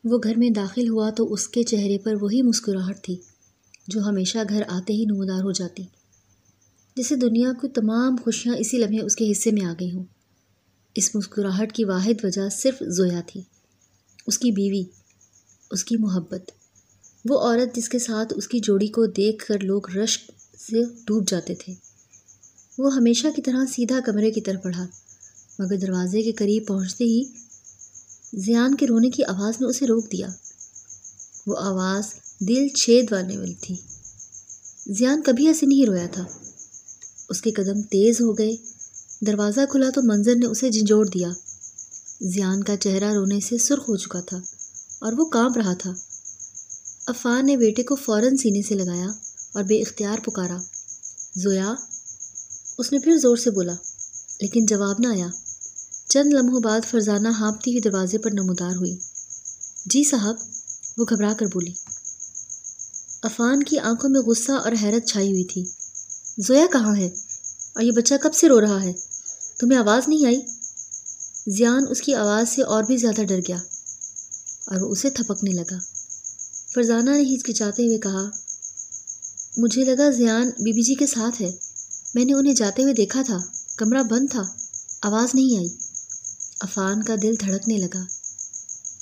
وہ گھر میں داخل ہوا تو اس کے چہرے پر وہی مسکراہٹ تھی جو ہمیشہ گھر آتے ہی نمودار ہو جاتی، جیسے دنیا کی تمام خوشیاں اسی لمحے اس کے حصے میں آ گئی ہوں۔ اس مسکراہٹ کی واحد وجہ صرف زویا تھی، اس کی بیوی، اس کی محبت، وہ عورت جس کے ساتھ اس کی جوڑی کو دیکھ کر لوگ رشک سے ڈوب جاتے تھے۔ وہ ہمیشہ کی طرح سیدھا کمرے کی طرف بڑھا، مگر دروازے کے قریب پہنچتے ہی زیان کے رونے کی آواز نے اسے روک دیا۔ وہ آواز دل چھید والی تھی۔ زیان کبھی ایسے نہیں رویا تھا۔ اس کے قدم تیز ہو گئے، دروازہ کھلا تو منظر نے اسے جھنجھوڑ دیا۔ زیان کا چہرہ رونے سے سرخ ہو چکا تھا اور وہ کانپ رہا تھا۔ عفان نے بیٹے کو فوراً سینے سے لگایا اور بے اختیار پکارا، زویا۔ اس نے پھر زور سے بولا، لیکن جواب نہ آیا۔ چند لمحوں بعد فرزانہ ہانپتی ہوئی دروازے پر نمودار ہوئی۔ جی صاحب، وہ گھبرا کر بولی۔ عفان کی آنکھوں میں غصہ اور حیرت چھائی ہوئی تھی۔ زویا کہاں ہے؟ اور یہ بچہ کب سے رو رہا ہے؟ تمہیں آواز نہیں آئی؟ زیان اس کی آواز سے اور بھی زیادہ ڈر گیا اور وہ اسے تھپکنے لگا۔ فرزانہ نے ہچکچاتے ہوئے کہا، مجھے لگا زیان بی بی جی کے ساتھ ہے۔ میں نے انہیں جاتے ہوئے دیکھا تھا، کمرہ بند تھا، آواز نہیں آئی۔ عفان کا دل دھڑکنے لگا۔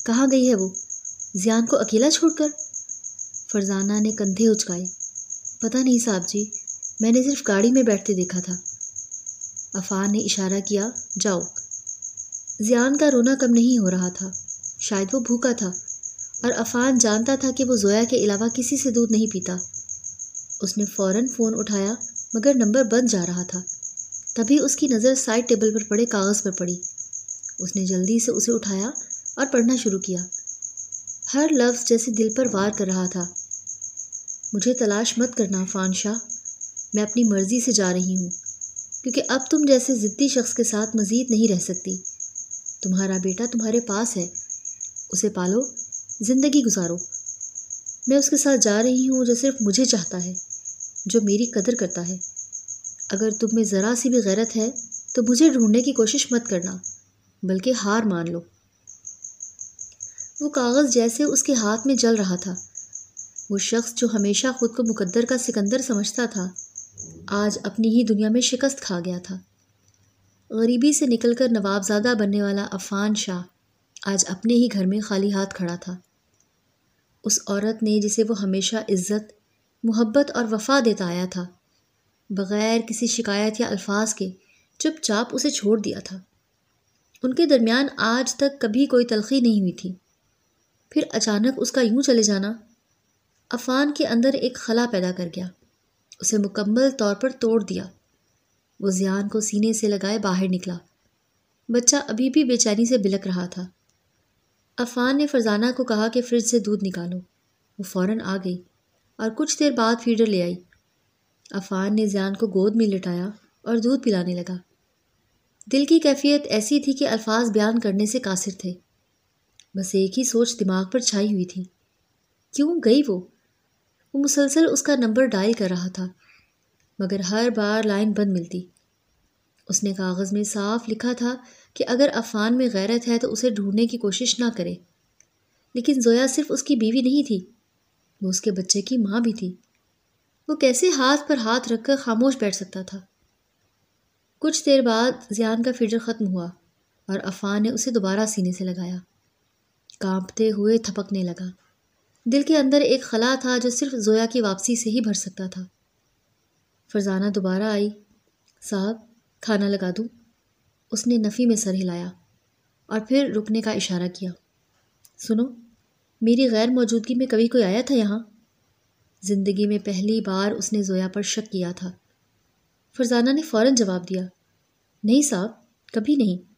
کہاں گئی ہے وہ؟ زیان کو اکیلا چھوڑ کر؟ فرزانہ نے کندھے اچکائے۔ پتہ نہیں صاحب جی، میں نے صرف گاڑی میں بیٹھتے دیکھا تھا۔ عفان نے اشارہ کیا، جاؤ۔ زیان کا رونا کم نہیں ہو رہا تھا، شاید وہ بھوکا تھا، اور عفان جانتا تھا کہ وہ زویا کے علاوہ کسی سے دودھ نہیں پیتا۔ اس نے فوراً فون اٹھایا، مگر نمبر بند جا رہا تھا۔ تبھی اس کی نظر سائڈ ٹیبل پر پڑے کاغذ پر پڑی۔ اس نے جلدی سے اسے اٹھایا اور پڑھنا شروع کیا۔ ہر لفظ جیسے دل پر وار کر رہا تھا۔ مجھے تلاش مت کرنا عفان شاہ، میں اپنی مرضی سے جا رہی ہوں، کیونکہ اب تم جیسے ضدی شخص کے ساتھ مزید نہیں رہ سکتی۔ تمہارا بیٹا تمہارے پاس ہے، اسے پالو، زندگی گزارو۔ میں اس کے ساتھ جا رہی ہوں جو صرف مجھے چاہتا ہے، جو میری قدر کرتا ہے۔ اگر تم میں ذرا سی بھی غیرت ہے تو مجھے ڈھونڈنے کی کوشش مت کرنا، بلکہ ہار مان لو۔ وہ کاغذ جیسے اس کے ہاتھ میں جل رہا تھا۔ وہ شخص جو ہمیشہ خود کو مقدر کا سکندر سمجھتا تھا، آج اپنی ہی دنیا میں شکست کھا گیا تھا۔ غریبی سے نکل کر نوابزادہ بننے والا عفان شاہ آج اپنے ہی گھر میں خالی ہاتھ کھڑا تھا۔ اس عورت نے جسے وہ ہمیشہ عزت، محبت اور وفا دیتا آیا تھا، بغیر کسی شکایت یا الفاظ کے چپ چاپ اسے چھوڑ دیا تھا۔ ان کے درمیان آج تک کبھی کوئی تلخی نہیں ہوئی تھی، پھر اچانک اس کا یوں چلے جانا عفان کے اندر ایک خلا پیدا کر گیا، اسے مکمل طور پر توڑ دیا۔ وہ زیان کو سینے سے لگائے باہر نکلا۔ بچہ ابھی بھی بے چینی سے بلک رہا تھا۔ عفان نے فرزانہ کو کہا کہ فریج سے دودھ نکالو۔ وہ فوراً آ گئی اور کچھ دیر بعد فیڈر لے آئی۔ عفان نے زیان کو گود میں لٹایا اور دودھ پلانے لگا۔ دل کی کیفیت ایسی تھی کہ الفاظ بیان کرنے سے قاصر تھے۔ بس ایک ہی سوچ دماغ پر چھائی ہوئی تھی، کیوں گئی وہ؟ وہ مسلسل اس کا نمبر ڈائل کر رہا تھا، مگر ہر بار لائن بند ملتی۔ اس نے کاغذ میں صاف لکھا تھا کہ اگر عفان میں غیرت ہے تو اسے ڈھونڈنے کی کوشش نہ کرے، لیکن زویا صرف اس کی بیوی نہیں تھی، وہ اس کے بچے کی ماں بھی تھی۔ وہ کیسے ہاتھ پر ہاتھ رکھ کر خاموش بیٹھ سکتا تھا؟ کچھ دیر بعد زیان کا فیڈر ختم ہوا اور عفان نے اسے دوبارہ سینے سے لگایا۔ کانپتے ہوئے تھپکنے لگا۔ دل کے اندر ایک خلا تھا جو صرف زویا کی واپسی سے ہی بھر سکتا تھا۔ فرزانہ دوبارہ آئی۔ صاحب، کھانا لگا دوں؟ اس نے نفی میں سر ہلایا اور پھر رکنے کا اشارہ کیا۔ سنو، میری غیر موجودگی میں کبھی کوئی آیا تھا یہاں؟ زندگی میں پہلی بار اس نے زویا پر شک کیا تھا۔ فرزانہ نے فوراً جواب دیا، نہیں صاحب، کبھی نہیں۔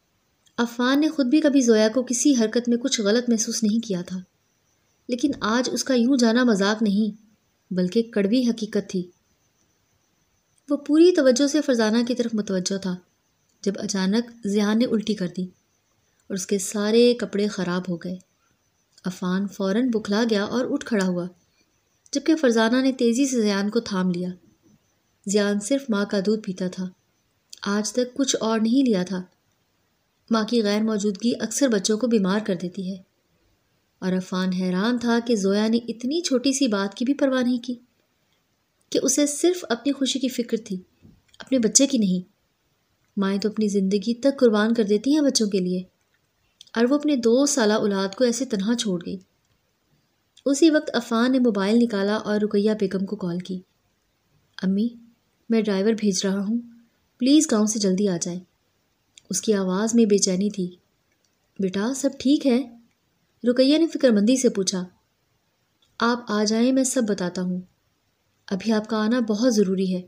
عفان نے خود بھی کبھی زویا کو کسی حرکت میں کچھ غلط محسوس نہیں کیا تھا، لیکن آج اس کا یوں جانا مذاق نہیں بلکہ کڑوی حقیقت تھی۔ وہ پوری توجہ سے فرزانہ کی طرف متوجہ تھا جب اچانک زیان نے الٹی کر دی اور اس کے سارے کپڑے خراب ہو گئے۔ عفان فوراً بکھلا گیا اور اٹھ کھڑا ہوا، جبکہ فرزانہ نے تیزی سے زیان کو تھام لیا۔ زیان صرف ماں کا دودھ پیتا تھا، آج تک کچھ اور نہیں لیا تھا۔ ماں کی غیر موجودگی اکثر بچوں کو بیمار کر دیتی ہے۔ اور عفان حیران تھا کہ زویا نے اتنی چھوٹی سی بات کی بھی پرواہ نہیں کی، کہ اسے صرف اپنی خوشی کی فکر تھی، اپنے بچے کی نہیں۔ مائیں تو اپنی زندگی تک قربان کر دیتی ہیں بچوں کے لیے، اور وہ اپنے 2 سالہ اولاد کو ایسے تنہا چھوڑ گئی۔ اسی وقت عفان نے موبائل نکالا اور رقیہ بیگم کو کال کی۔ امی، میں ڈرائیور بھیج رہا ہوں، پلیز گاؤں سے جلدی آ جائیں۔ اس کی آواز میں بے چینی تھی۔ بیٹا سب ٹھیک ہے؟ رقیہ نے فکر مندی سے پوچھا۔ آپ آ جائیں، میں سب بتاتا ہوں، ابھی آپ کا آنا بہت ضروری ہے۔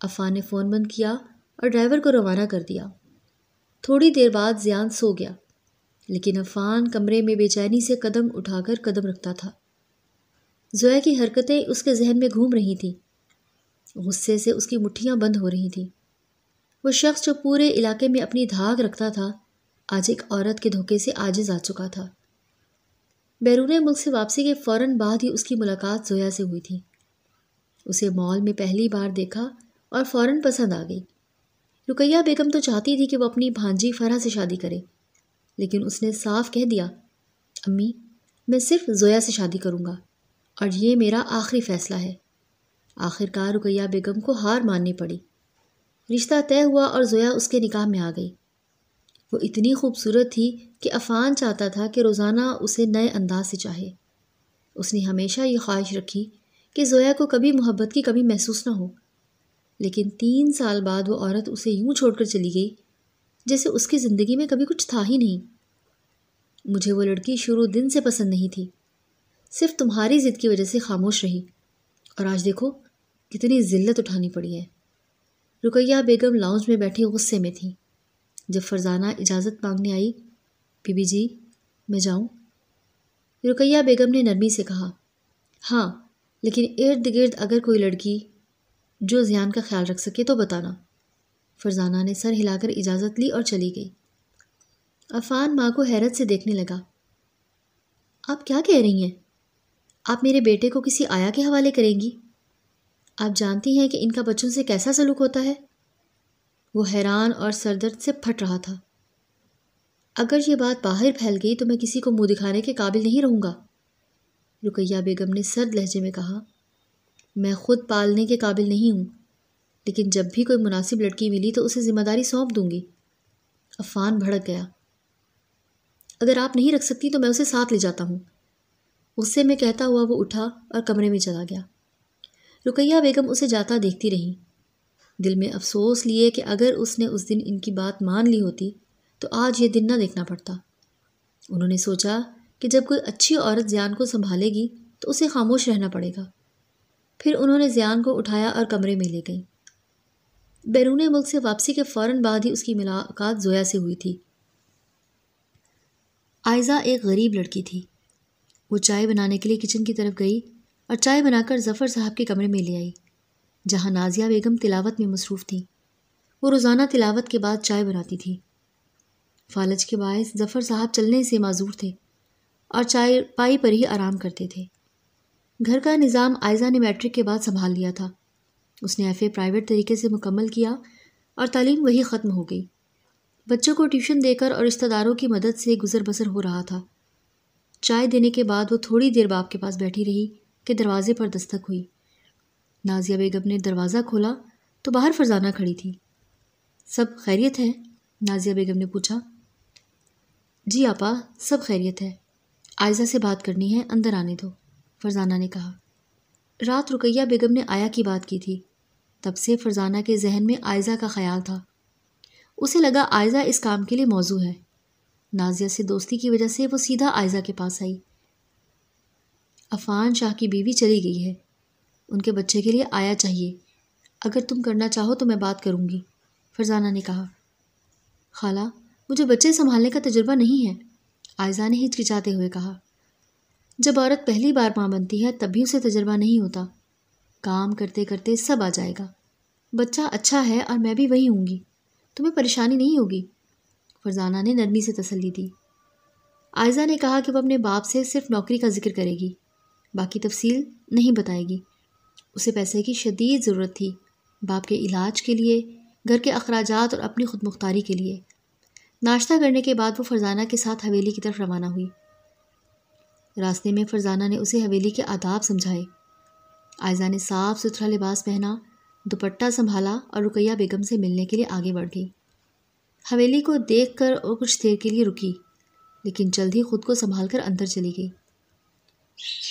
عفان نے فون بند کیا اور ڈرائیور کو روانہ کر دیا۔ تھوڑی دیر بعد زیان سو گیا، لیکن عفان کمرے میں بے چینی سے قدم اٹھا کر قدم رکھتا تھا۔ زویا کی حرکتیں اس کے ذہن میں گھوم رہی تھیں، غصے سے اس کی مٹھیاں بند ہو رہی تھیں۔ وہ شخص جو پورے علاقے میں اپنی دھاک رکھتا تھا، آج ایک عورت کے دھوکے سے عاجز آ چکا تھا۔ بیرون ملک سے واپسی کے فوراً بعد ہی اس کی ملاقات زویا سے ہوئی تھی۔ اسے مال میں پہلی بار دیکھا اور فوراً پسند آ گئی۔ رقیہ بیگم تو چاہتی تھی کہ وہ اپنی بھانجی فرح سے شادی کرے، لیکن اس نے صاف کہہ دیا، امی، میں صرف زویا سے شادی کروں گا، اور یہ میرا آخری فیصلہ ہے۔ آخر کار رقیہ بیگم کو ہار ماننی پڑی۔ رشتہ طے ہوا اور زویا اس کے نکاح میں آ گئی۔ وہ اتنی خوبصورت تھی کہ عفان چاہتا تھا کہ روزانہ اسے نئے انداز سے چاہے۔ اس نے ہمیشہ یہ خواہش رکھی کہ زویا کو کبھی محبت کی کمی محسوس نہ ہو، لیکن 3 سال بعد وہ عورت اسے یوں چھوڑ کر چلی گئی جیسے اس کی زندگی میں کبھی کچھ تھا ہی نہیں۔ مجھے وہ لڑکی شروع دن سے پسند نہیں تھی، صرف تمہاری ضد کی وجہ سے خاموش رہی، اور آج دیکھو کتنی ذلت اٹھانی پڑی ہے۔ رقیہ بیگم لاؤنج میں بیٹھی غصے میں تھی۔ جب فرزانہ اجازت مانگنے آئی، بی بی جی میں جاؤں؟ رقیہ بیگم نے نرمی سے کہا، ہاں، لیکن ارد گرد اگر کوئی لڑکی جو زیان کا خیال رکھ سکے تو بتانا۔ فرزانہ نے سر ہلا کر اجازت لی اور چلی گئی۔ عفان ماں کو حیرت سے دیکھنے لگا۔ آپ کیا کہہ رہی ہیں؟ آپ میرے بیٹے کو کسی آیا کے حوالے کریں گی؟ آپ جانتی ہیں کہ ان کا بچوں سے کیسا سلوک ہوتا ہے؟ وہ حیران اور سردرد سے پھٹ رہا تھا۔ اگر یہ بات باہر پھیل گئی تو میں کسی کو منہ دکھانے کے قابل نہیں رہوں گا، رقیہ بیگم نے سرد لہجے میں کہا۔ میں خود پالنے کے قابل نہیں ہوں، لیکن جب بھی کوئی مناسب لڑکی ملی تو اسے ذمہ داری سونپ دوں گی۔ عفان بھڑک گیا۔ اگر آپ نہیں رکھ سکتی تو میں اسے ساتھ لے جاتا ہوں۔ غصے میں کہتا ہوا وہ اٹھا اور کمرے میں چلا گیا۔ رقیہ بیگم اسے جاتا دیکھتی رہی، دل میں افسوس لیے کہ اگر اس نے اس دن ان کی بات مان لی ہوتی تو آج یہ دن نہ دیکھنا پڑتا۔ انہوں نے سوچا کہ جب کوئی اچھی عورت زیان کو سنبھالے گی تو اسے خاموش رہنا پڑے گا۔ پھر انہوں نے زیان کو اٹھایا اور کمرے میں لے گئی۔ بیرون ملک سے واپسی کے فوراً بعد ہی اس کی ملاقات زویا سے ہوئی تھی۔ عائزہ ایک غریب لڑکی تھی۔ وہ چائے بنانے کے لیے کچن کی طرف گئی اور چائے بنا کر ظفر صاحب کے کمرے میں لے آئی، جہاں نازیہ بیگم تلاوت میں مصروف تھی۔ وہ روزانہ تلاوت کے بعد چائے بناتی تھی۔ فالج کے باعث ظفر صاحب چلنے سے معذور تھے اور چائے پائی پر ہی آرام کرتے تھے۔ گھر کا نظام عائزہ نے میٹرک کے بعد سنبھال لیا تھا۔ اس نے ایف اے پرائیویٹ طریقے سے مکمل کیا اور تعلیم وہی ختم ہو گئی۔ بچوں کو ٹیوشن دے کر اور رشتہ داروں کی مدد سے گزر بسر ہو رہا تھا۔ چائے دینے کے بعد وہ تھوڑی دیر باپ کے پاس بیٹھی رہی کہ دروازے پر دستک ہوئی۔ نازیہ بیگم نے دروازہ کھولا تو باہر فرزانہ کھڑی تھی۔ سب خیریت ہے؟ نازیہ بیگم نے پوچھا۔ جی آپا، سب خیریت ہے، عائزہ سے بات کرنی ہے، اندر آنے دو، فرزانہ نے کہا۔ رات رقیہ بیگم نے آیا کی بات کی تھی، تب سے فرزانہ کے ذہن میں عائزہ کا خیال تھا۔ اسے لگا عائزہ اس کام کے لیے موزوں ہے۔ نازیہ سے دوستی کی وجہ سے وہ سیدھا عائزہ کے پاس آئی۔ عفان شاہ کی بیوی چلی گئی ہے، ان کے بچے کے لیے آیا چاہیے، اگر تم کرنا چاہو تو میں بات کروں گی، فرزانہ نے کہا۔ خالہ، مجھے بچے سنبھالنے کا تجربہ نہیں ہے، عائزہ نے ہچکچاتے ہوئے کہا۔ جب عورت پہلی بار ماں بنتی ہے تب بھی اسے تجربہ نہیں ہوتا، کام کرتے کرتے سب آ جائے گا۔ بچہ اچھا ہے اور میں بھی وہی ہوں گی، تمہیں پریشانی نہیں ہوگی، فرزانہ نے نرمی سے تسلی دی۔ عائزہ نے کہا کہ وہ اپنے باپ سے صرف نوکری کا ذکر کرے گی، باقی تفصیل نہیں بتائے گی۔ اسے پیسے کی شدید ضرورت تھی، باپ کے علاج کے لیے، گھر کے اخراجات اور اپنی خود مختاری کے لیے۔ ناشتہ کرنے کے بعد وہ فرزانہ کے ساتھ حویلی کی طرف روانہ ہوئی۔ راستے میں فرزانہ نے اسے حویلی کے آداب سمجھائے۔ عائزہ نے صاف ستھرا لباس پہنا، دوپٹہ سنبھالا اور رقیہ بیگم سے ملنے کے لیے آگے بڑھ گئی۔ حویلی کو دیکھ کر اور کچھ دیر کے لیے رکی، لیکن جلد ہی خود کو سنبھال کر اندر چلی گئی۔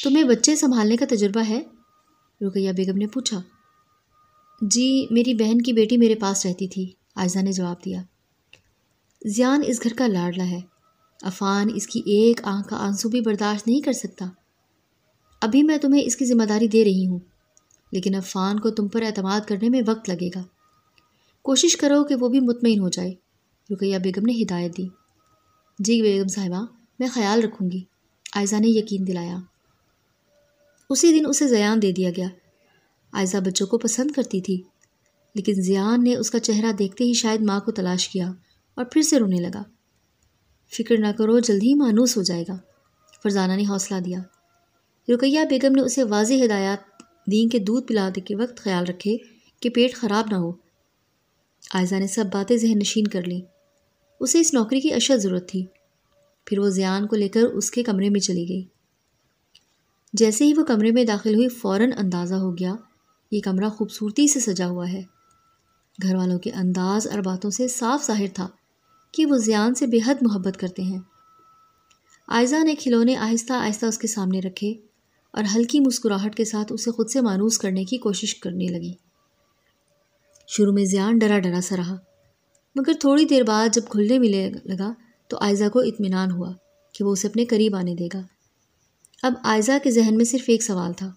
تمہیں بچے سنبھالنے کا تجربہ ہے؟ رقیہ بیگم نے پوچھا۔ جی، میری بہن کی بیٹی میرے پاس رہتی تھی، عائزہ نے جواب دیا۔ زیان اس گھر کا لاڈلا ہے، عفان اس کی ایک آنکھ کا آنسو بھی برداشت نہیں کر سکتا۔ ابھی میں تمہیں اس کی ذمہ داری دے رہی ہوں، لیکن عفان کو تم پر اعتماد کرنے میں وقت لگے گا۔ کوشش کرو کہ وہ بھی مطمئن ہو جائے، رقیہ بیگم نے ہدایت دی۔ جی بیگم صاحبہ، میں خیال رکھوں گی، عائزہ نے یقین دلایا۔ اسی دن اسے زیان دے دیا گیا۔ عائزہ بچوں کو پسند کرتی تھی، لیکن زیان نے اس کا چہرہ دیکھتے ہی شاید ماں کو تلاش کیا اور پھر سے رونے لگا۔ فکر نہ کرو، جلد ہی مانوس ہو جائے گا، فرزانہ نے حوصلہ دیا۔ رقیہ بیگم نے اسے واضح ہدایات دیں کہ دودھ پلانے کے وقت خیال رکھے کہ پیٹ خراب نہ ہو۔ عائزہ نے سب باتیں ذہن نشین کر لیں۔ اسے اس نوکری کی اشد ضرورت تھی۔ پھر وہ زیان کو لے کر اس کے کمرے میں چلی گئی۔ جیسے ہی وہ کمرے میں داخل ہوئی، فوراً اندازہ ہو گیا یہ کمرہ خوبصورتی سے سجا ہوا ہے۔ گھر والوں کے انداز اور باتوں سے صاف ظاہر تھا کہ وہ زیان سے بے حد محبت کرتے ہیں۔ عائزہ نے کھلونے آہستہ آہستہ اس کے سامنے رکھے اور ہلکی مسکراہٹ کے ساتھ اسے خود سے مانوس کرنے کی کوشش کرنے لگی۔ شروع میں زیان ڈرا ڈرا سا رہا، مگر تھوڑی دیر بعد جب گھلنے ملنے لگا تو عائزہ کو اطمینان ہوا کہ وہ اسے اپنے قریب آنے دے گا۔ اب عائزہ کے ذہن میں صرف ایک سوال تھا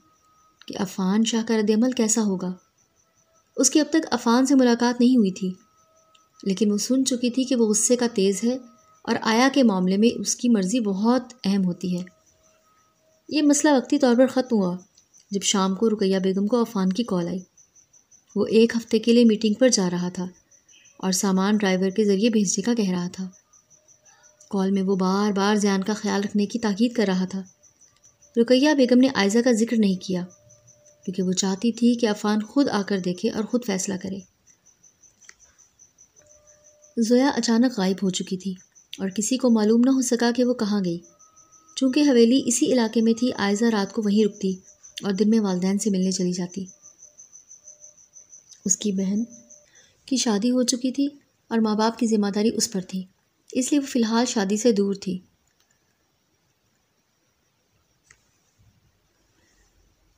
کہ عفان شاہ کا رد عمل کیسا ہوگا۔ اس کی اب تک عفان سے ملاقات نہیں ہوئی تھی، لیکن وہ سن چکی تھی کہ وہ غصے کا تیز ہے اور آیا کے معاملے میں اس کی مرضی بہت اہم ہوتی ہے۔ یہ مسئلہ وقتی طور پر ختم ہوا جب شام کو رقیہ بیگم کو عفان کی کال آئی۔ وہ 1 ہفتے کے لیے میٹنگ پر جا رہا تھا اور سامان ڈرائیور کے ذریعے بھیجنے کا کہہ رہا تھا۔ کال میں وہ بار بار زیان کا خیال رکھنے کی تاکید کر رہا تھا۔ رقیہ بیگم نے عائزہ کا ذکر نہیں کیا کیونکہ وہ چاہتی تھی کہ عفان خود آ کر دیکھے اور خود فیصلہ کرے۔ زویا اچانک غائب ہو چکی تھی اور کسی کو معلوم نہ ہو سکا کہ وہ کہاں گئی۔ چونکہ حویلی اسی علاقے میں تھی، عائزہ رات کو وہیں رکتی اور دن میں والدین سے ملنے چلی جاتی۔ اس کی بہن کی شادی ہو چکی تھی اور ماں باپ کی ذمہ داری اس پر تھی، اس لیے وہ فی الحال شادی سے دور تھی۔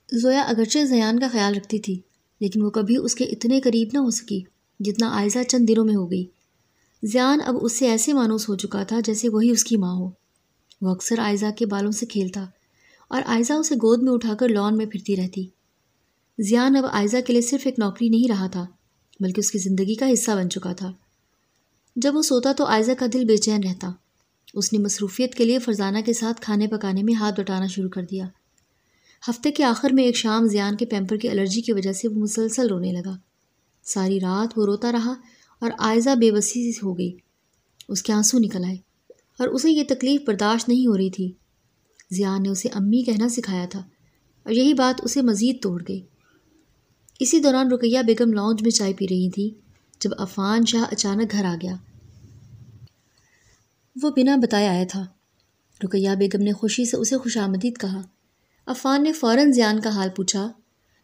زویا اگرچہ زیان کا خیال رکھتی تھی، لیکن وہ کبھی اس کے اتنے قریب نہ ہو سکی جتنا عائزہ چند دنوں میں ہو گئی۔ زیان اب اس سے ایسے مانوس ہو چکا تھا جیسے وہی اس کی ماں ہو۔ وہ اکثر عائزہ کے بالوں سے کھیلتا اور عائزہ اسے گود میں اٹھا کر لان میں پھرتی رہتی۔ زیان اب عائزہ کے لیے صرف ایک نوکری نہیں رہا تھا، بلکہ اس کی زندگی کا حصہ بن چکا تھا۔ جب وہ سوتا تو عائزہ کا دل بے چین رہتا۔ اس نے مصروفیت کے لیے فرزانہ کے ساتھ کھانے پکانے میں ہاتھ بٹانا شروع کر دیا۔ ہفتے کے آخر میں ایک شام زیان کے پیمپر کی الرجی کی وجہ سے وہ مسلسل رونے لگا۔ ساری رات وہ روتا رہا اور عائزہ بے بسی ہو گئی۔ اس کے آنسو نکل آئے اور اسے یہ تکلیف برداشت نہیں ہو رہی تھی۔ زیان نے اسے امی کہنا سکھایا تھا اور یہی بات اسے مزید توڑ گئی۔ اسی دوران رقیہ بیگم لاؤنج میں چائے پی رہی تھی جب عفان شاہ اچانک گھر آ گیا۔ وہ بنا بتائے آیا تھا۔ رقیہ بیگم نے خوشی سے اسے خوش آمدید کہا۔ عفان نے فوراً زیان کا حال پوچھا۔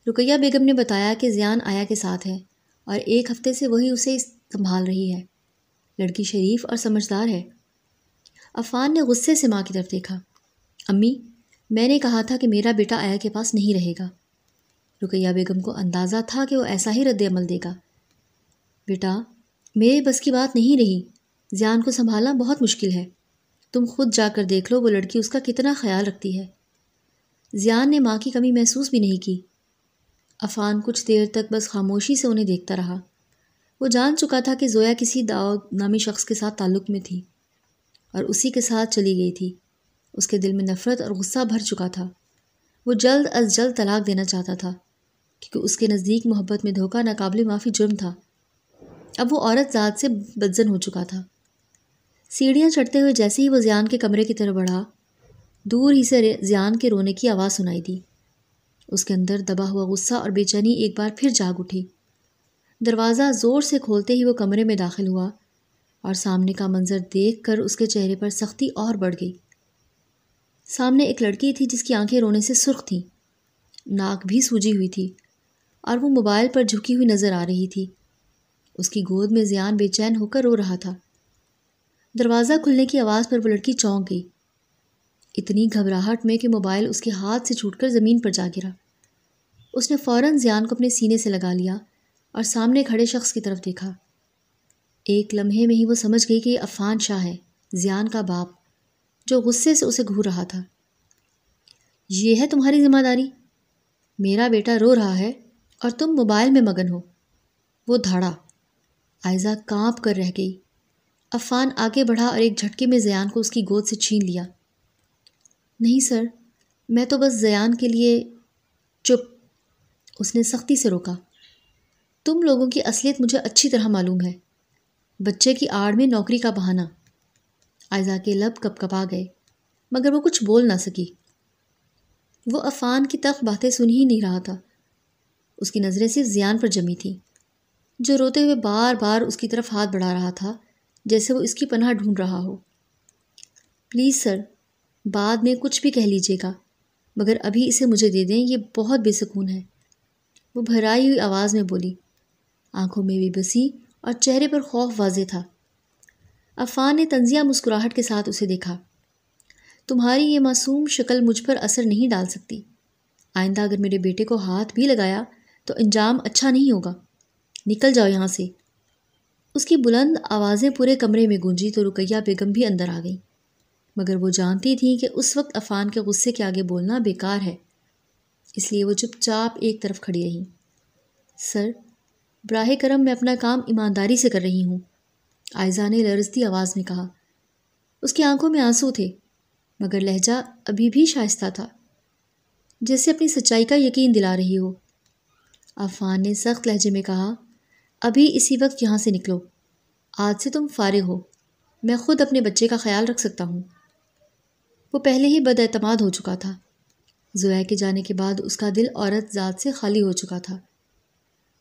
رقیہ بیگم نے بتایا کہ زیان آیا کے ساتھ ہے اور 1 ہفتے سے وہی اسے سنبھال رہی ہے۔ لڑکی شریف اور سمجھدار ہے۔ عفان نے غصے سے ماں کی طرف دیکھا۔ امی، میں نے کہا تھا کہ میرا بیٹا آیا کے پاس نہیں رہے گا۔ رقیہ بیگم کو اندازہ تھا کہ وہ ایسا ہی رد عمل دے گا۔ بیٹا، میرے بس کی بات نہیں رہی، زیان کو سنبھالنا بہت مشکل ہے۔ تم خود جا کر دیکھ لو وہ لڑکی اس کا کتنا خیال رکھتی ہے۔ زیان نے ماں کی کمی محسوس بھی نہیں کی۔ عفان کچھ دیر تک بس خاموشی سے انہیں دیکھتا رہا۔ وہ جان چکا تھا کہ زویا کسی داؤد نامی شخص کے ساتھ تعلق میں تھی اور اسی کے ساتھ چلی گئی تھی۔ اس کے دل میں نفرت اور غصہ بھر چکا تھا۔ وہ جلد از جلد طلاق دینا چاہتا تھا کیونکہ اس کے نزدیک محبت میں دھوکہ ناقابل معافی جرم تھا۔ اب وہ عورت ذات سے بدظن ہو چکا تھا۔ سیڑھیاں چڑھتے ہوئے جیسے ہی وہ زیان کے کمرے کی طرف بڑھا، دور ہی سے زیان کے رونے کی آواز سنائی دی۔ اس کے اندر دبا ہوا غصہ اور بے چینی ایک بار پھر جاگ اٹھی۔ دروازہ زور سے کھولتے ہی وہ کمرے میں داخل ہوا اور سامنے کا منظر دیکھ کر اس کے چہرے پر سختی اور بڑھ گئی۔ سامنے ایک لڑکی تھی جس کی آنکھیں رونے سے سرخ تھیں، ناک بھی سوجی ہوئی تھی اور وہ موبائل پر جھکی ہوئی نظر آ رہی تھی۔ اس کی گود میں زیان بے چین ہو کر رو رہا تھا۔ دروازہ کھلنے کی آواز پر وہ لڑکی چونک گئی، اتنی گھبراہٹ میں کہ موبائل اس کے ہاتھ سے چھوٹ کر زمین پر جا گرا۔ اس نے فوراً زیان کو اپنے سینے سے لگا لیا اور سامنے کھڑے شخص کی طرف دیکھا۔ ایک لمحے میں ہی وہ سمجھ گئی کہ یہ عفان شاہ ہے، زیان کا باپ، جو غصے سے اسے گھور رہا تھا۔ یہ ہے تمہاری ذمہ داری؟ میرا بیٹا رو رہا ہے اور تم موبائل میں مگن ہو۔ وہ دھاڑا۔ عائزہ کانپ کر رہ گئی۔ عفان آگے بڑھا اور ایک جھٹکے میں زیان کو اس کی گود سے چھین لیا۔ نہیں سر، میں تو بس زیان کے لیے… چپ! اس نے سختی سے روکا۔ تم لوگوں کی اصلیت مجھے اچھی طرح معلوم ہے۔ بچے کی آڑ میں نوکری کا بہانہ۔ عائزہ کے لب کپ کپا گئے مگر وہ کچھ بول نہ سکی۔ وہ عفان کی تلخ باتیں سن ہی نہیں رہا تھا۔ اس کی نظریں صرف زیان پر جمی تھیں، جو روتے ہوئے بار بار اس کی طرف ہاتھ بڑھا رہا تھا جیسے وہ اس کی پناہ ڈھونڈ رہا ہو۔ پلیز سر، بعد میں کچھ بھی کہہ لیجیے گا مگر ابھی اسے مجھے دے دیں، یہ بہت بے سکون ہے۔ وہ بھرائی ہوئی آواز میں بولی، آنکھوں میں بے بسی اور چہرے پر خوف واضح تھا۔ عفان نے طنزیہ مسکراہٹ کے ساتھ اسے دیکھا۔ تمہاری یہ معصوم شکل مجھ پر اثر نہیں ڈال سکتی۔ آئندہ اگر میرے بیٹے کو ہاتھ بھی لگایا تو انجام اچھا نہیں ہوگا۔ نکل جاؤ یہاں سے۔ اس کی بلند آوازیں پورے کمرے میں گونجی تو رقیہ بیگم بھی اندر آ گئیں، مگر وہ جانتی تھیں کہ اس وقت عفان کے غصے کے آگے بولنا بیکار ہے، اس لیے وہ چپ چاپ ایک طرف کھڑی رہیں۔ سر، براہ کرم میں اپنا کام ایمانداری سے کر رہی ہوں، عائزہ نے لرزتی آواز میں کہا۔ اس کی آنکھوں میں آنسو تھے مگر لہجہ ابھی بھی شائستہ تھا، جیسے اپنی سچائی کا یقین دلا رہی ہو۔ عفان نے سخت لہجے میں کہا، ابھی اسی وقت یہاں سے نکلو۔ آج سے تم فارغ ہو، میں خود اپنے بچے کا خیال رکھ سکتا ہوں۔ وہ پہلے ہی بد اعتماد ہو چکا تھا۔ زویا کے جانے کے بعد اس کا دل عورت ذات سے خالی ہو چکا تھا۔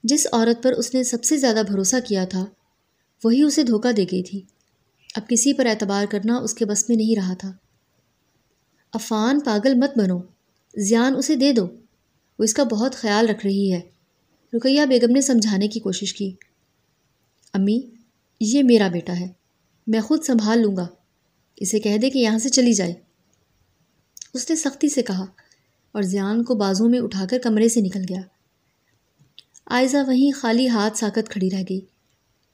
جس عورت پر اس نے سب سے زیادہ بھروسہ کیا تھا وہی اسے دھوکہ دے گئی تھی۔ اب کسی پر اعتبار کرنا اس کے بس میں نہیں رہا تھا۔ عفان، پاگل مت بنو، زیان اسے دے دو، وہ اس کا بہت خیال رکھ رہی ہے، رقیہ بیگم نے سمجھانے کی کوشش کی۔ امی، یہ میرا بیٹا ہے، میں خود سنبھال لوں گا، اسے کہہ دے کہ یہاں سے چلی جائے، اس نے سختی سے کہا اور زیان کو بازوں میں اٹھا کر کمرے سے نکل گیا۔ عائزہ وہیں خالی ہاتھ ساکت کھڑی رہ گئی۔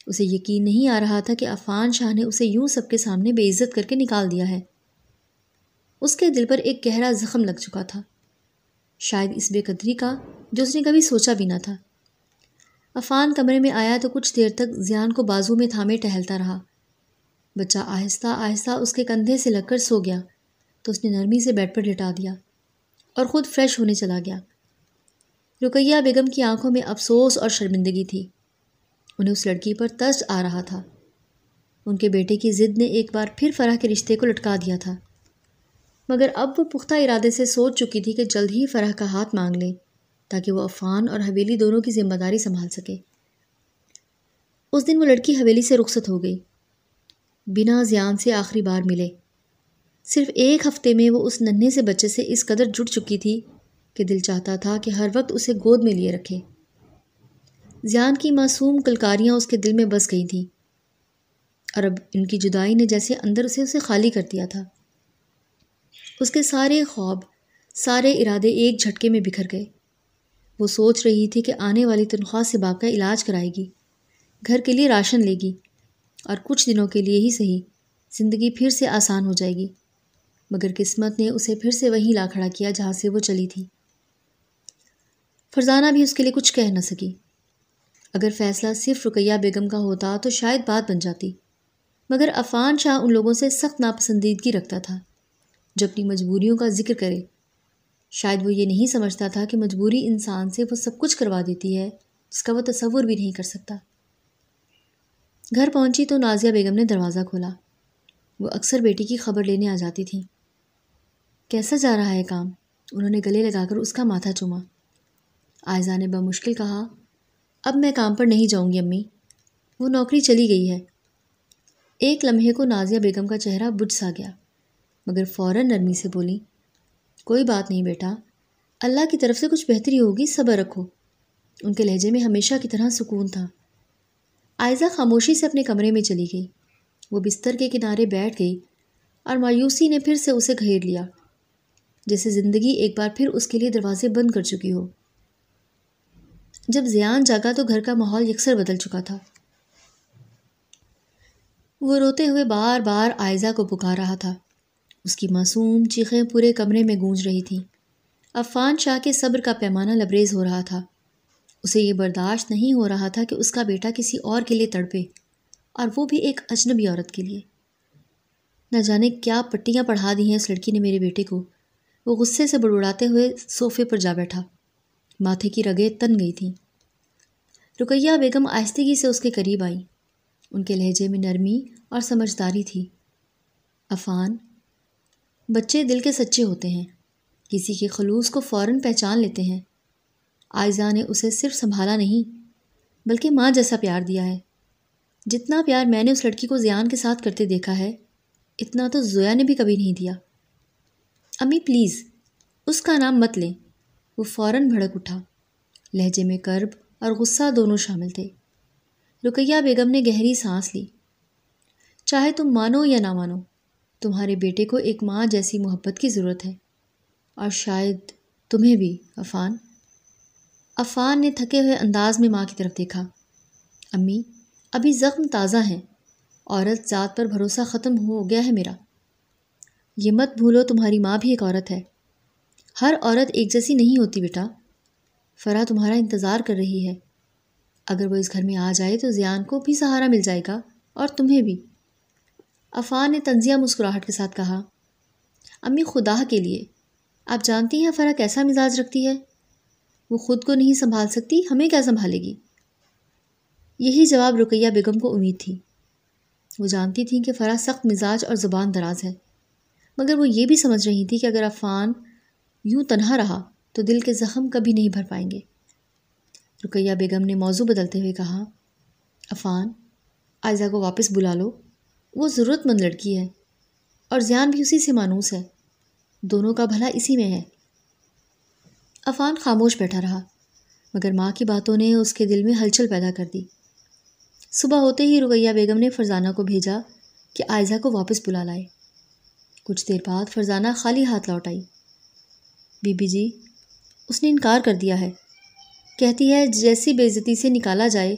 اسے یقین نہیں آ رہا تھا کہ عفان شاہ نے اسے یوں سب کے سامنے بے عزت کر کے نکال دیا ہے۔ اس کے دل پر ایک گہرا زخم لگ چکا تھا، شاید اس بے قدری کا جو اس نے کبھی سوچا بھی نہ تھا۔ عفان کمرے میں آیا تو کچھ دیر تک زیان کو بازو میں تھامے ٹہلتا رہا۔ بچہ آہستہ آہستہ اس کے کندھے سے لگ کر سو گیا تو اس نے نرمی سے بیڈ پر لٹا دیا اور خود فریش ہونے چلا گیا۔ رقیہ بیگم کی آنکھوں میں افسوس اور شرمندگی تھی۔ انہیں اس لڑکی پر ترس آ رہا تھا۔ ان کے بیٹے کی ضد نے ایک بار پھر فرح کے رشتے کو لٹکا دیا تھا، مگر اب وہ پختہ ارادے سے سوچ چکی تھی کہ جلد ہی فرح کا ہاتھ مانگ لے تاکہ وہ عفان اور حویلی دونوں کی ذمہ داری سنبھال سکے۔ اس دن وہ لڑکی حویلی سے رخصت ہو گئی، بنا زیان سے آخری بار ملے۔ صرف ایک ہفتے میں وہ اس ننھے سے بچے سے اس قدر جڑ چکی تھی کہ دل چاہتا تھا کہ ہر وقت اسے گود میں لیے رکھے۔ زیان کی معصوم کلکاریاں اس کے دل میں بس گئی تھیں اور اب ان کی جدائی نے جیسے اندر سے اسے خالی کر دیا تھا۔ اس کے سارے خواب، سارے ارادے ایک جھٹکے میں بکھر گئے۔ وہ سوچ رہی تھی کہ آنے والی تنخواہ سے باپ کا علاج کرائے گی، گھر کے لیے راشن لے گی اور کچھ دنوں کے لیے ہی صحیح زندگی پھر سے آسان ہو جائے گی، مگر قسمت نے اسے پھر سے وہیں لا کھڑا کیا جہاں سے وہ چلی تھی۔ فرزانہ بھی اس کے لیے کچھ کہہ نہ سکی۔ اگر فیصلہ صرف رقیہ بیگم کا ہوتا تو شاید بات بن جاتی، مگر عفان شاہ ان لوگوں سے سخت ناپسندیدگی رکھتا تھا جو اپنی مجبوریوں کا ذکر کرے۔ شاید وہ یہ نہیں سمجھتا تھا کہ مجبوری انسان سے وہ سب کچھ کروا دیتی ہے جس کا وہ تصور بھی نہیں کر سکتا۔ گھر پہنچی تو نازیہ بیگم نے دروازہ کھولا۔ وہ اکثر بیٹی کی خبر لینے آ جاتی تھیں۔ کیسا جا رہا ہے کام؟ انہوں نے گلے لگا کر اس کا ماتھا چوما۔ عائزہ نے بمشکل کہا، اب میں کام پر نہیں جاؤں گی امی، وہ نوکری چلی گئی ہے۔ ایک لمحے کو نازیہ بیگم کا چہرہ بجھ سا گیا۔ مگر فوراً نرمی سے بولی، کوئی بات نہیں بیٹا، اللہ کی طرف سے کچھ بہتری ہوگی، صبر رکھو۔ ان کے لہجے میں ہمیشہ کی طرح سکون تھا۔ عائزہ خاموشی سے اپنے کمرے میں چلی گئی۔ وہ بستر کے کنارے بیٹھ گئی اور مایوسی نے پھر سے اسے گھیر لیا، جیسے زندگی ایک بار پھر اس کے لیے دروازے بند کر چکی ہو۔ جب زیان جاگا تو گھر کا ماحول یکسر بدل چکا تھا۔ وہ روتے ہوئے بار بار عائزہ کو پکار رہا تھا۔ اس کی معصوم چیخیں پورے کمرے میں گونج رہی تھیں۔ عفان شاہ کے صبر کا پیمانہ لبریز ہو رہا تھا۔ اسے یہ برداشت نہیں ہو رہا تھا کہ اس کا بیٹا کسی اور کے لیے تڑپے، اور وہ بھی ایک اجنبی عورت کے لیے۔ نہ جانے کیا پٹیاں پڑھا دی ہیں اس لڑکی نے میرے بیٹے کو۔ وہ غصے سے بڑبڑاتے ہوئے صوفے پر جا بیٹھا۔ ماتھے کی رگیں تن گئی تھیں۔ رقیہ بیگم آہستگی سے اس کے قریب آئی۔ ان کے لہجے میں نرمی اور سمجھداری تھی۔ عفان، بچے دل کے سچے ہوتے ہیں، کسی کے خلوص کو فوراً پہچان لیتے ہیں۔ عائزہ نے اسے صرف سنبھالا نہیں بلکہ ماں جیسا پیار دیا ہے۔ جتنا پیار میں نے اس لڑکی کو زیان کے ساتھ کرتے دیکھا ہے، اتنا تو زویا نے بھی کبھی نہیں دیا۔ امی پلیز، اس کا نام مت لیں۔ وہ فوراً بھڑک اٹھا۔ لہجے میں کرب اور غصہ دونوں شامل تھے۔ رقیہ بیگم نے گہری سانس لی۔ چاہے تم مانو یا نہ مانو، تمہارے بیٹے کو ایک ماں جیسی محبت کی ضرورت ہے، اور شاید تمہیں بھی عفان۔ عفان نے تھکے ہوئے انداز میں ماں کی طرف دیکھا۔ امی، ابھی زخم تازہ ہیں، عورت ذات پر بھروسہ ختم ہو گیا ہے میرا۔ یہ مت بھولو تمہاری ماں بھی ایک عورت ہے۔ ہر عورت ایک جیسی نہیں ہوتی بیٹا۔ فرح تمہارا انتظار کر رہی ہے۔ اگر وہ اس گھر میں آ جائے تو زیان کو بھی سہارا مل جائے گا، اور تمہیں بھی۔ عفان نے طنزیہ مسکراہٹ کے ساتھ کہا، امی خدا کے لیے، آپ جانتی ہیں فرح کیسا مزاج رکھتی ہے؟ وہ خود کو نہیں سنبھال سکتی، ہمیں کیا سنبھالے گی؟ یہی جواب رقیہ بیگم کو امید تھی۔ وہ جانتی تھیں کہ فرح سخت مزاج اور زبان دراز ہے، مگر وہ یہ بھی سمجھ رہی تھی کہ اگر عفان یوں تنہا رہا تو دل کے زخم کبھی نہیں بھر پائیں گے۔ رقیہ بیگم نے موضوع بدلتے ہوئے کہا، عفان، عائزہ کو واپس بلا لو، وہ ضرورت مند لڑکی ہے، اور زیان بھی اسی سے مانوس ہے، دونوں کا بھلا اسی میں ہے۔ عفان خاموش بیٹھا رہا، مگر ماں کی باتوں نے اس کے دل میں ہلچل پیدا کر دی۔ صبح ہوتے ہی رقیہ بیگم نے فرزانہ کو بھیجا کہ عائزہ کو واپس بلا لائے۔ کچھ دیر بعد فرزانہ خالی ہاتھ لوٹ آئی۔ بی بی جی، اس نے انکار کر دیا ہے، کہتی ہے جیسی بے عزتی سے نکالا جائے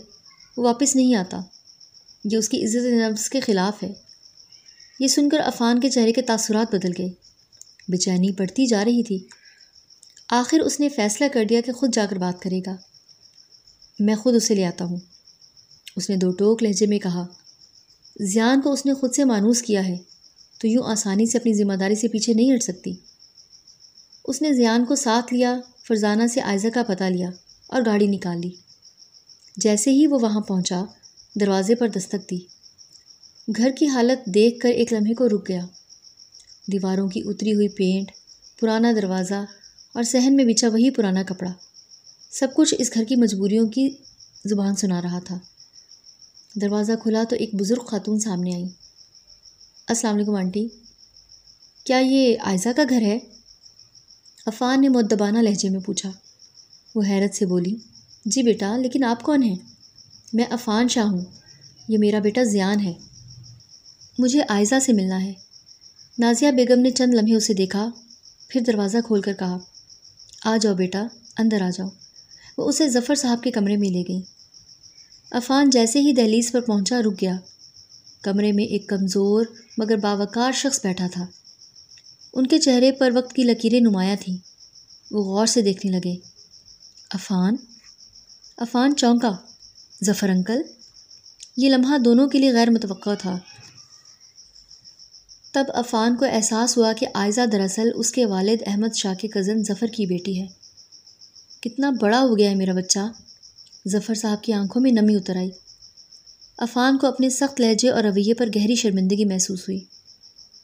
وہ واپس نہیں آتا، یہ اس کی عزت نفس کے خلاف ہے۔ یہ سن کر عفان کے چہرے کے تاثرات بدل گئے۔ بے چینی بڑھتی جا رہی تھی۔ آخر اس نے فیصلہ کر دیا کہ خود جا کر بات کرے گا۔ میں خود اسے لے آتا ہوں، اس نے دو ٹوک لہجے میں کہا۔ زیان کو اس نے خود سے مانوس کیا ہے تو یوں آسانی سے اپنی ذمہ داری سے پیچھے نہیں ہٹ سکتی۔ اس نے زیان کو ساتھ لیا، فرزانہ سے عائزہ کا پتہ لیا اور گاڑی نکال لی۔ جیسے ہی وہ وہاں پہنچا، دروازے پر دستک دی۔ گھر کی حالت دیکھ کر ایک لمحے کو رک گیا۔ دیواروں کی اتری ہوئی پینٹ، پرانا دروازہ اور صحن میں بچھا وہی پرانا کپڑا، سب کچھ اس گھر کی مجبوریوں کی زبان سنا رہا تھا۔ دروازہ کھلا تو ایک بزرگ خاتون سامنے آئی۔ السلام علیکم آنٹی، کیا یہ عائزہ کا گھر ہے؟ عفان نے مؤدبانہ لہجے میں پوچھا۔ وہ حیرت سے بولی، جی بیٹا، لیکن آپ کون ہیں؟ میں عفان شاہ ہوں، یہ میرا بیٹا زیان ہے، مجھے عائزہ سے ملنا ہے۔ نازیہ بیگم نے چند لمحے اسے دیکھا، پھر دروازہ کھول کر کہا، آ جاؤ بیٹا، اندر آ جاؤ۔ وہ اسے ظفر صاحب کے کمرے میں لے گئی۔ عفان جیسے ہی دہلیز پر پہنچا رک گیا۔ کمرے میں ایک کمزور مگر باوقار شخص بیٹھا تھا۔ ان کے چہرے پر وقت کی لکیریں نمایاں تھیں۔ وہ غور سے دیکھنے لگے۔ عفان چونکا۔ ظفر انکل؟ یہ لمحہ دونوں کے لیے غیر متوقع تھا۔ تب عفان کو احساس ہوا کہ عائزہ دراصل اس کے والد احمد شاہ کے کزن ظفر کی بیٹی ہے۔ کتنا بڑا ہو گیا ہے میرا بچہ، ظفر صاحب کی آنکھوں میں نمی اتر آئی۔ عفان کو اپنے سخت لہجے اور رویے پر گہری شرمندگی محسوس ہوئی۔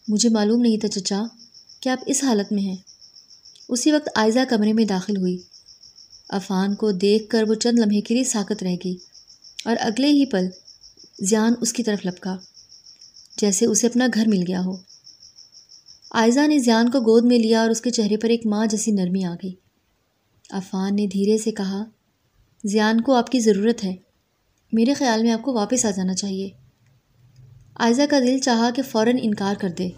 مجھے معلوم نہیں تھا چچا کہ آپ اس حالت میں ہیں۔ اسی وقت عائزہ کمرے میں داخل ہوئی۔ عفان کو دیکھ کر وہ چند لمحے کے لیے ساکت رہ گئی، اور اگلے ہی پل زیان اس کی طرف لپکا، جیسے اسے اپنا گھر مل گیا ہو۔ آئزہ نے زیان کو گود میں لیا اور اس کے چہرے پر ایک ماں جیسی نرمی آ گئی۔ عفان نے دھیرے سے کہا، زیان کو آپ کی ضرورت ہے، میرے خیال میں آپ کو واپس آ جانا چاہیے۔ آئزہ کا دل چاہا کہ فوراً انکار کر دے،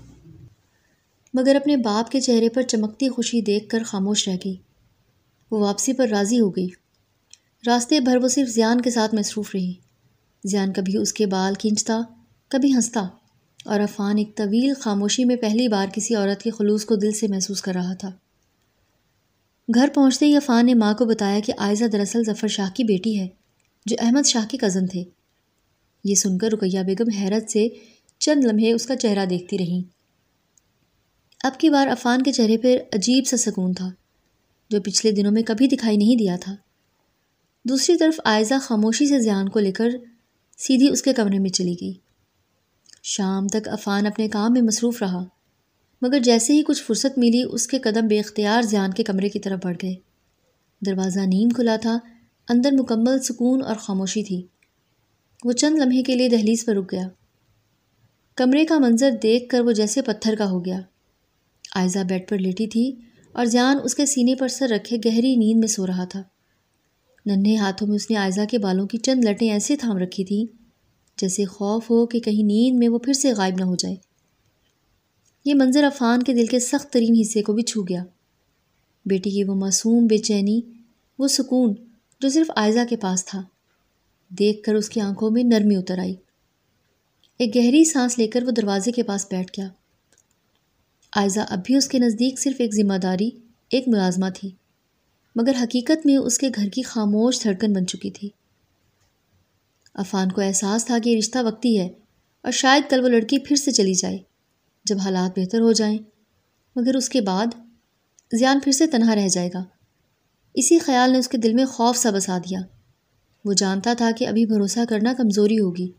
مگر اپنے باپ کے چہرے پر چمکتی خوشی دیکھ کر خاموش رہ گئی۔ وہ واپسی پر راضی ہو گئی۔ راستے بھر وہ صرف زیان کے ساتھ مصروف رہی۔ زیان کبھی اس کے بال کھینچتا، کبھی ہنستا، اور عفان ایک طویل خاموشی میں پہلی بار کسی عورت کے خلوص کو دل سے محسوس کر رہا تھا۔ گھر پہنچتے ہی عفان نے ماں کو بتایا کہ عائزہ دراصل ظفر شاہ کی بیٹی ہے، جو احمد شاہ کے کزن تھے۔ یہ سن کر رقیہ بیگم حیرت سے چند لمحے اس کا چہرہ دیکھتی رہیں۔ اب کی بار عفان کے چہرے پر عجیب سا سکون تھا، جو پچھلے دنوں میں کبھی دکھائی نہیں دیا تھا۔ دوسری طرف عائزہ خاموشی سے زیان کو لے کر سیدھی اس کے کمرے میں چلی گئی۔ شام تک عفان اپنے کام میں مصروف رہا، مگر جیسے ہی کچھ فرصت ملی اس کے قدم بے اختیار زیان کے کمرے کی طرف بڑھ گئے۔ دروازہ نیم کھلا تھا، اندر مکمل سکون اور خاموشی تھی۔ وہ چند لمحے کے لیے دہلیز پر رک گیا۔ کمرے کا منظر دیکھ کر وہ جیسے پتھر کا ہو گیا۔ عائزہ بیڈ پر لیٹی تھی اور زیان اس کے سینے پر سر رکھے گہری نیند میں سو رہا تھا۔ ننھے ہاتھوں میں اس نے عائزہ کے بالوں کی چند لٹیں ایسے تھام رکھی تھیں جیسے خوف ہو کہ کہیں نیند میں وہ پھر سے غائب نہ ہو جائے۔ یہ منظر عفان کے دل کے سخت ترین حصے کو بھی چھو گیا۔ بیٹی کی وہ معصوم بے چینی، وہ سکون جو صرف عائزہ کے پاس تھا، دیکھ کر اس کی آنکھوں میں نرمی اتر آئی۔ ایک گہری سانس لے کر وہ دروازے کے پاس بیٹھ گیا۔ عائزہ اب بھی اس کے نزدیک صرف ایک ذمہ داری، ایک ملازمہ تھی، مگر حقیقت میں اس کے گھر کی خاموش دھڑکن بن چکی تھی۔ عفان کو احساس تھا کہ یہ رشتہ وقتی ہے اور شاید کل وہ لڑکی پھر سے چلی جائے جب حالات بہتر ہو جائیں، مگر اس کے بعد زیان پھر سے تنہا رہ جائے گا۔ اسی خیال نے اس کے دل میں خوف سا بسا دیا۔ وہ جانتا تھا کہ ابھی بھروسہ کرنا کمزوری ہوگی،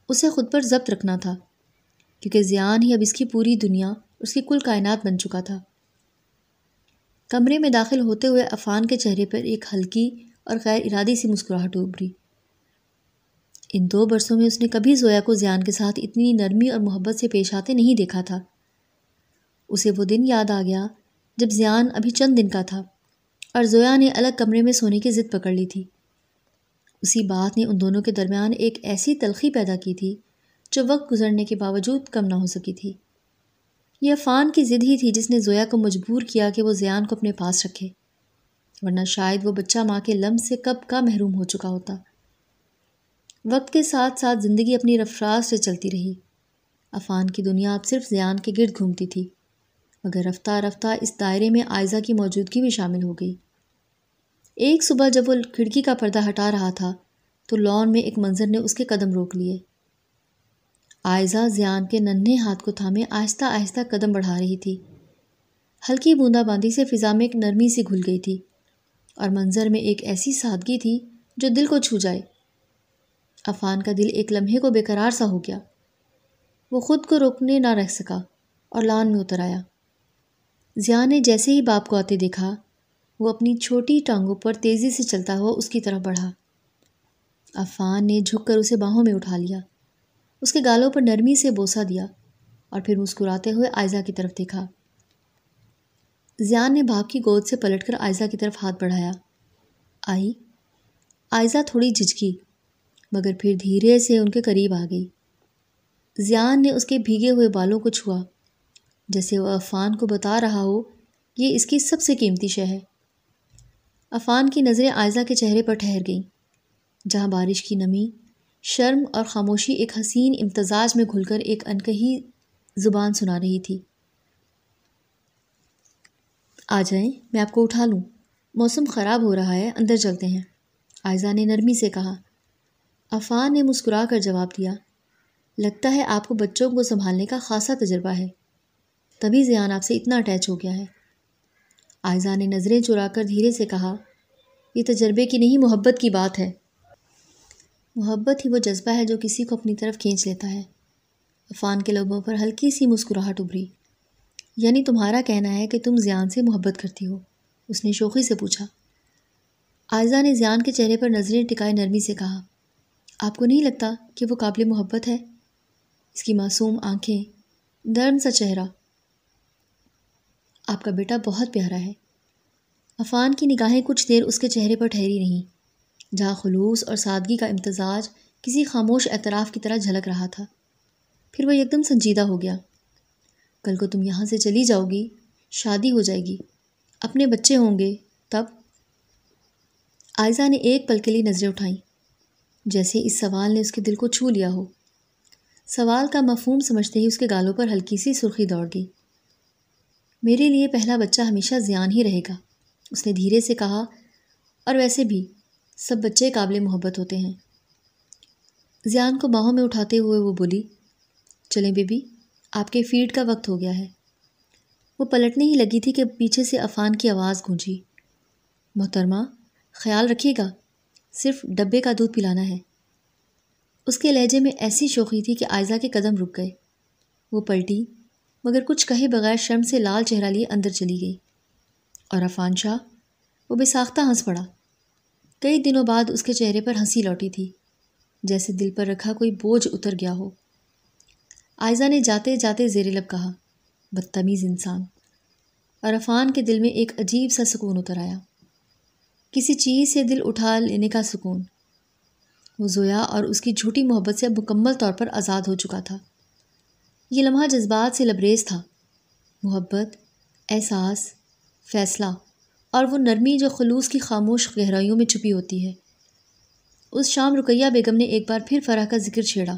اسے خود پر ضبط رکھنا تھا، کیونکہ زیان ہی اب اس کی پوری دنیا، اس کی کل کائنات بن چکا تھا۔ کمرے میں داخل ہوتے ہوئے عفان کے چہرے پر ایک ہلکی اور غیر ارادی سی مسکراہٹ ابھری۔ ان 2 برسوں میں اس نے کبھی زویا کو زیان کے ساتھ اتنی نرمی اور محبت سے پیش آتے نہیں دیکھا تھا۔ اسے وہ دن یاد آ گیا جب زیان ابھی چند دن کا تھا اور زویا نے الگ کمرے میں سونے کی ضد پکڑ لی تھی۔ اسی بات نے ان دونوں کے درمیان ایک ایسی تلخی پیدا کی تھی جو وقت گزرنے کے باوجود کم نہ ہو سکی تھی۔ یہ عفان کی ضد ہی تھی جس نے زویا کو مجبور کیا کہ وہ زیان کو اپنے پاس رکھے، ورنہ شاید وہ بچہ ماں کے لمس سے کب کا محروم ہو چکا ہوتا۔ وقت کے ساتھ ساتھ زندگی اپنی رفتار سے چلتی رہی۔ عفان کی دنیا اب صرف زیان کے گرد گھومتی تھی، مگر رفتہ رفتہ اس دائرے میں عائزہ کی موجودگی بھی شامل ہو گئی۔ ایک صبح جب وہ کھڑکی کا پردہ ہٹا رہا تھا تو لان میں ایک منظر نے اس کے قدم روک لیے۔ عائزہ زیان کے ننھے ہاتھ کو تھامے آہستہ آہستہ قدم بڑھا رہی تھی۔ ہلکی بوندا باندی سے فضا میں ایک نرمی سی گھل گئی تھی اور منظر میں ایک ایسی سادگی تھی جو دل کو چھو جائے۔ عفان کا دل ایک لمحے کو بے قرار سا ہو گیا۔ وہ خود کو روکنے نہ رہ سکا اور لان میں اتر آیا۔ زیان نے جیسے ہی باپ کو آتے دیکھا، وہ اپنی چھوٹی ٹانگوں پر تیزی سے چلتا ہوا اس کی طرف بڑھا۔ عفان نے جھک کر اسے باہوں میں اٹھا لیا، اس کے گالوں پر نرمی سے بوسہ دیا اور پھر مسکراتے ہوئے عائزہ کی طرف دیکھا۔ زیان نے باپ کی گود سے پلٹ کر عائزہ کی طرف ہاتھ بڑھایا۔ آئی؟ عائزہ تھوڑی جھجکی، مگر پھر دھیرے سے ان کے قریب آ گئی۔ زیان نے اس کے بھیگے ہوئے بالوں کو چھوا، جیسے وہ عفان کو بتا رہا ہو یہ اس کی سب سے قیمتی شے ہے۔ عفان کی نظریں عائزہ کے چہرے پر ٹھہر گئیں، جہاں بارش کی نمی، شرم اور خاموشی ایک حسین امتزاج میں گھل کر ایک انکہی زبان سنا رہی تھی۔ آ جائیں، میں آپ کو اٹھا لوں، موسم خراب ہو رہا ہے، اندر چلتے ہیں، عائزہ نے نرمی سے کہا۔ عفان نے مسکرا کر جواب دیا، لگتا ہے آپ کو بچوں کو سنبھالنے کا خاصا تجربہ ہے، تبھی زیان آپ سے اتنا اٹیچ ہو گیا ہے۔ عائزہ نے نظریں چرا کر دھیرے سے کہا، یہ تجربے کی نہیں، محبت کی بات ہے۔ محبت ہی وہ جذبہ ہے جو کسی کو اپنی طرف کھینچ لیتا ہے۔ عفان کے لبوں پر ہلکی سی مسکراہٹ ابھری۔ یعنی تمہارا کہنا ہے کہ تم زیان سے محبت کرتی ہو؟ اس نے شوخی سے پوچھا۔ عائزہ نے زیان کے چہرے پر نظریں ٹکائے نرمی سے کہا، آپ کو نہیں لگتا کہ وہ قابل محبت ہے؟ اس کی معصوم آنکھیں، نرم سا چہرہ آپ کا بیٹا بہت پیارا ہے۔ عفان کی نگاہیں کچھ دیر اس کے چہرے پر ٹھہری رہیں، جہاں خلوص اور سادگی کا امتزاج کسی خاموش اعتراف کی طرح جھلک رہا تھا۔ پھر وہ یکدم سنجیدہ ہو گیا۔ کل کو تم یہاں سے چلی جاؤ گی، شادی ہو جائے گی، اپنے بچے ہوں گے، تب؟ عائزہ نے ایک پل کے لیے نظریں اٹھائیں، جیسے اس سوال نے اس کے دل کو چھو لیا ہو۔ سوال کا مفہوم سمجھتے ہی اس کے گالوں پر ہلکی سی سرخی دوڑ گئی۔ میرے لیے پہلا بچہ ہمیشہ زیان ہی رہے گا، اس نے دھیرے سے کہا، اور ویسے بھی سب بچے قابل محبت ہوتے ہیں۔ زیان کو باہوں میں اٹھاتے ہوئے وہ بولی، چلیں بیبی، آپ کے فیڈ کا وقت ہو گیا ہے۔ وہ پلٹنے ہی لگی تھی کہ پیچھے سے عفان کی آواز گونجی، محترمہ خیال رکھیے گا، صرف ڈبے کا دودھ پلانا ہے۔ اس کے لہجے میں ایسی شوخی تھی کہ عائزہ کے قدم رک گئے۔ وہ پلٹی، مگر کچھ کہے بغیر شرم سے لال چہرہ لیے اندر چلی گئی۔ اور عفان شاہ؟ وہ بے ساختہ ہنس پڑا۔ کئی دنوں بعد اس کے چہرے پر ہنسی لوٹی تھی، جیسے دل پر رکھا کوئی بوجھ اتر گیا ہو۔ عائزہ نے جاتے جاتے زیر لب کہا، بدتمیز انسان، اور عفان کے دل میں ایک عجیب سا سکون اتر آیا، کسی چیز سے دل اٹھا لینے کا سکون۔ وہ زویا اور اس کی جھوٹی محبت سے اب مکمل طور پر آزاد ہو چکا تھا۔ یہ لمحہ جذبات سے لبریز تھا، محبت، احساس، فیصلہ، اور وہ نرمی جو خلوص کی خاموش گہرائیوں میں چھپی ہوتی ہے۔ اس شام رقیہ بیگم نے ایک بار پھر فرح کا ذکر چھیڑا۔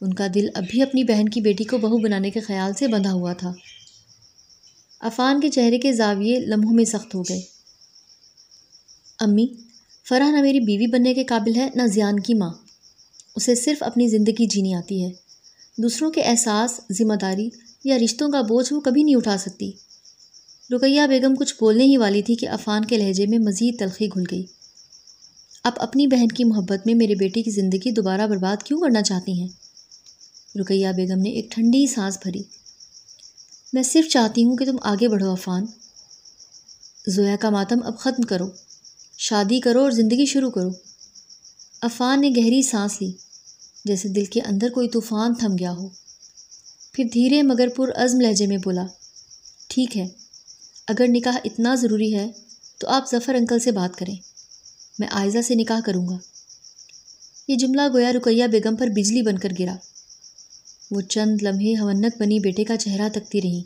ان کا دل اب بھی اپنی بہن کی بیٹی کو بہو بنانے کے خیال سے بندھا ہوا تھا۔ عفان کے چہرے کے زاویے لمحوں میں سخت ہو گئے۔ امی، فرح نہ میری بیوی بننے کے قابل ہے، نہ زیان کی ماں۔ اسے صرف اپنی زندگی جینی آتی ہے، دوسروں کے احساس، ذمہ داری یا رشتوں کا بوجھ وہ کبھی نہیں اٹھا سکتی۔ رقیہ بیگم کچھ بولنے ہی والی تھی کہ عفان کے لہجے میں مزید تلخی گھل گئی۔ آپ اپنی بہن کی محبت میں میرے بیٹے کی زندگی دوبارہ برباد کیوں کرنا چاہتی ہیں؟ رقیہ بیگم نے ایک ٹھنڈی سانس بھری۔ میں صرف چاہتی ہوں کہ تم آگے بڑھو عفان۔ زویا کا ماتم اب ختم کرو، شادی کرو اور زندگی شروع کرو۔ عفان نے گہری سانس لی، جیسے دل کے اندر کوئی طوفان تھم گیا ہو۔ پھر دھیرے مگر پرعزم لہجے میں بولا، ٹھیک ہے، اگر نکاح اتنا ضروری ہے تو آپ ظفر انکل سے بات کریں، میں عائزہ سے نکاح کروں گا۔ یہ جملہ گویا رقیہ بیگم پر بجلی بن کر گرا۔ وہ چند لمحے ہونک بنی بیٹے کا چہرہ تکتی رہیں،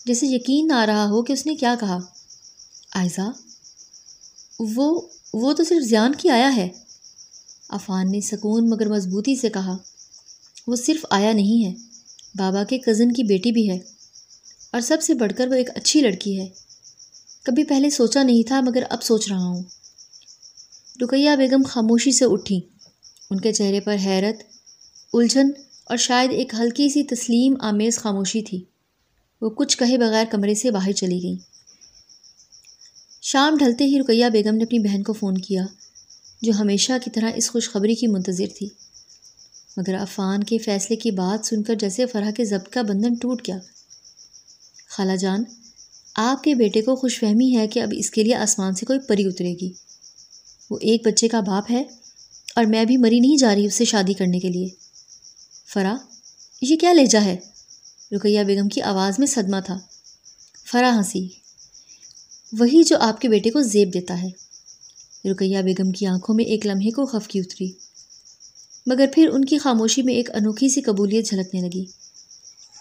جیسے یقین نہ آ رہا ہو کہ اس نے کیا کہا۔ عائزہ، وہ تو صرف زیان کی آیا ہے۔ عفان نے سکون مگر مضبوطی سے کہا، وہ صرف آیا نہیں ہے، بابا کے کزن کی بیٹی بھی ہے، اور سب سے بڑھ کر وہ ایک اچھی لڑکی ہے۔ کبھی پہلے سوچا نہیں تھا مگر اب سوچ رہا ہوں۔ رقیہ بیگم خاموشی سے اٹھیں، ان کے چہرے پر حیرت، الجھن اور شاید ایک ہلکی سی تسلیم آمیز خاموشی تھی۔ وہ کچھ کہے بغیر کمرے سے باہر چلی گئیں۔ شام ڈھلتے ہی رقیہ بیگم نے اپنی بہن کو فون کیا، جو ہمیشہ کی طرح اس خوشخبری کی منتظر تھی، مگر عفان کے فیصلے کی بات سن کر جیسے فرح کے ضبط کا بندھن ٹوٹ گیا۔ خالہ جان، آپ کے بیٹے کو خوش فہمی ہے کہ اب اس کے لیے آسمان سے کوئی پری اترے گی۔ وہ ایک بچے کا باپ ہے، اور میں بھی مری نہیں جا رہی اس سے شادی کرنے کے لیے۔ فرح، یہ کیا لہجہ ہے؟ رقیہ بیگم کی آواز میں صدمہ تھا۔ فرح ہنسی، وہی جو آپ کے بیٹے کو زیب دیتا ہے۔ رقیہ بیگم کی آنکھوں میں ایک لمحے کو خفگی اتری، مگر پھر ان کی خاموشی میں ایک انوکھی سی قبولیت جھلکنے لگی۔